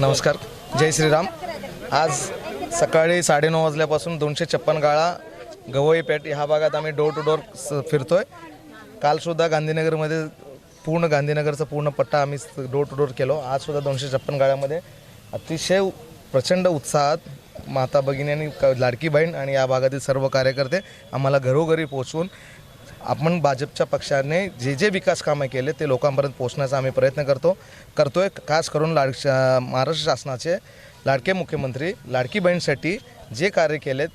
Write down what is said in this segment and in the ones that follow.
नमस्कार, जय श्रीराम। आज सकाळी 9:30 वाजल्यापासून 256 गाळा गवई पेठ ह्या भागात आम्ही डोर टू डोर फिरतोय। कालसुद्धा गांधीनगरमध्ये पूर्ण गांधीनगरचा पूर्ण पट्टा आम्ही डोर टू डोर केलो। आजसुद्धा 256 गाळ्यामध्ये अतिशय प्रचंड उत्साहात माता भगिनी आणि लाडकी बहीण आणि या भागातील सर्व कार्यकर्ते आम्हाला घरोघरी पोहोचवून आपण भाजपच्या पक्षाने जे विकास कामे केले ते लोकांपर्यंत पोहोचण्याचा आम्ही प्रयत्न करतोय। खास करून महाराष्ट्र शासनाचे लाडके मुख्यमंत्री लाडकी बहीणसाठी जे कार्य केले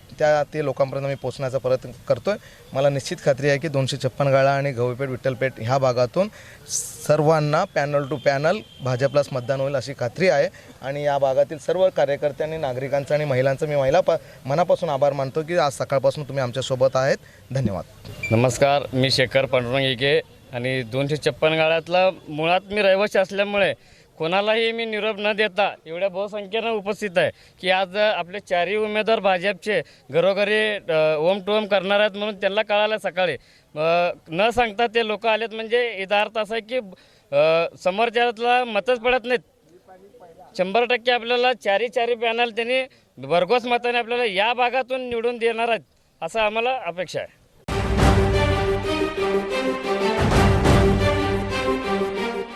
ते लोकांपर्यंत आम्ही पोहोचण्याचा प्रयत्न करतोय। मला निश्चित खात्री आहे की 256 गाळा आणि गवईपेठ विठ्ठलपेठ ह्या भागातून सर्वांना पॅनल टू पॅनल भाजपलाच मतदान होईल अशी खात्री आहे। आणि या भागातील सर्व कार्यकर्त्यांनी नागरिकांचा आणि महिलांचा मी मनापासून आभार मानतो की आज सकाळपासून तुम्ही आमच्यासोबत आहेत। धन्यवाद। नमस्कार, मी शेखर पांडुरंग एके आणि 256 गाळ्यातला मुळात मी रहिवासी असल्यामुळे कोणालाही मी निरोप न देता एवढ्या बहुसंख्येनं उपस्थित आहे की आज आपले चारही उमेदवार भाजपचे घरोघरी ओम टू ओम करणार आहेत म्हणून त्यांना कळालं सकाळी न सांगता ते लोक आलेत। म्हणजे याचा अर्थ असा आहे की समोरच्याला मतच पडत नाहीत। 100% आपल्याला चारी पॅनल त्यांनी भरघोस मताने आपल्याला या भागातून निवडून देणार आहेत असं आम्हाला अपेक्षा आहे।